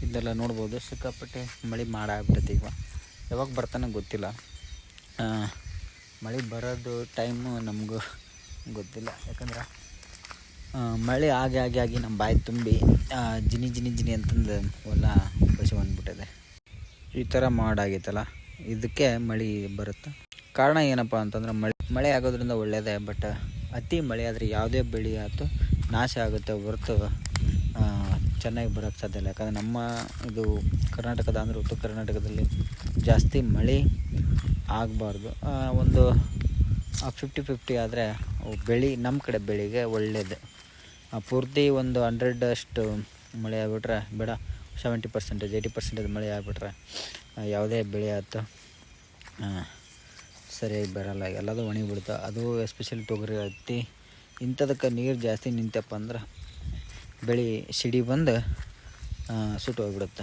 ಇದೆಲ್ಲ ನೋಡ್ಬೋದು. ಸಿಕ್ಕಾಪಟ್ಟೆ ಮಳೆ ಮಾಡಾಗ್ಬಿಟ್ಟೈತಿ. ಈಗ ಯಾವಾಗ ಬರ್ತಾನೆ ಗೊತ್ತಿಲ್ಲ. ಮಳೆ ಬರೋದು ಟೈಮು ನಮಗೂ ಗೊತ್ತಿಲ್ಲ. ಯಾಕಂದ್ರೆ ಮಳೆ ಆಗಿ ನಮ್ಮ ಬಾಯಿ ತುಂಬಿ ಜಿನಿ ಜಿನಿ ಜಿನಿ ಅಂತಂದು ಹೊಲ ಬಸಿ ಬಂದ್ಬಿಟ್ಟಿದೆ. ಈ ಥರ ಮಾಡಾಗೈತಲ್ಲ, ಇದಕ್ಕೆ ಮಳೆ ಬರುತ್ತೆ. ಕಾರಣ ಏನಪ್ಪ ಅಂತಂದ್ರೆ ಮಳೆ ಆಗೋದ್ರಿಂದ ಒಳ್ಳೆಯದೇ. ಬಟ್ ಅತಿ ಮಳೆ ಆದರೆ ಯಾವುದೇ ಬೆಳೆ ಆಯ್ತು ನಾಶ ಆಗುತ್ತೆ ಹೊರತು ಚೆನ್ನಾಗಿ ಬರೋಕ್ಕೆ ಸಾಧ್ಯ ಇಲ್ಲ. ಯಾಕಂದರೆ ನಮ್ಮ ಇದು ಕರ್ನಾಟಕದ ಅಂದರೆ ಉತ್ತರ ಕರ್ನಾಟಕದಲ್ಲಿ ಜಾಸ್ತಿ ಮಳೆ ಆಗಬಾರ್ದು. ಒಂದು 50-50 ಆದರೆ ಬೆಳೆ ನಮ್ಮ ಕಡೆ ಬೆಳೆಗೆ ಒಳ್ಳೆಯದು. ಪೂರ್ತಿ ಒಂದು 100 ಅಷ್ಟು ಮಳೆ ಆಗಿಬಿಟ್ರೆ ಬೇಡ, 70%, 80% ಮಳೆ ಆಗಿಬಿಟ್ರೆ ಯಾವುದೇ ಬೆಳೆ ಆಯ್ತು ಸರಿಯಾಗಿ ಬರೋಲ್ಲ. ಎಲ್ಲದೂ ಒಣಗಿಬಿಡ್ತು. ಅದು ಎಸ್ಪೆಷಲಿ ತೊಗರಿ, ಹತ್ತಿ ಇಂಥದಕ್ಕೆ ನೀರು ಜಾಸ್ತಿ ನಿಂತಪ್ಪ ಅಂದ್ರೆ ಬೆಳೆ ಸಿಡಿ ಬಂದು ಸುಟ್ಟು ಹೋಗ್ಬಿಡುತ್ತೆ.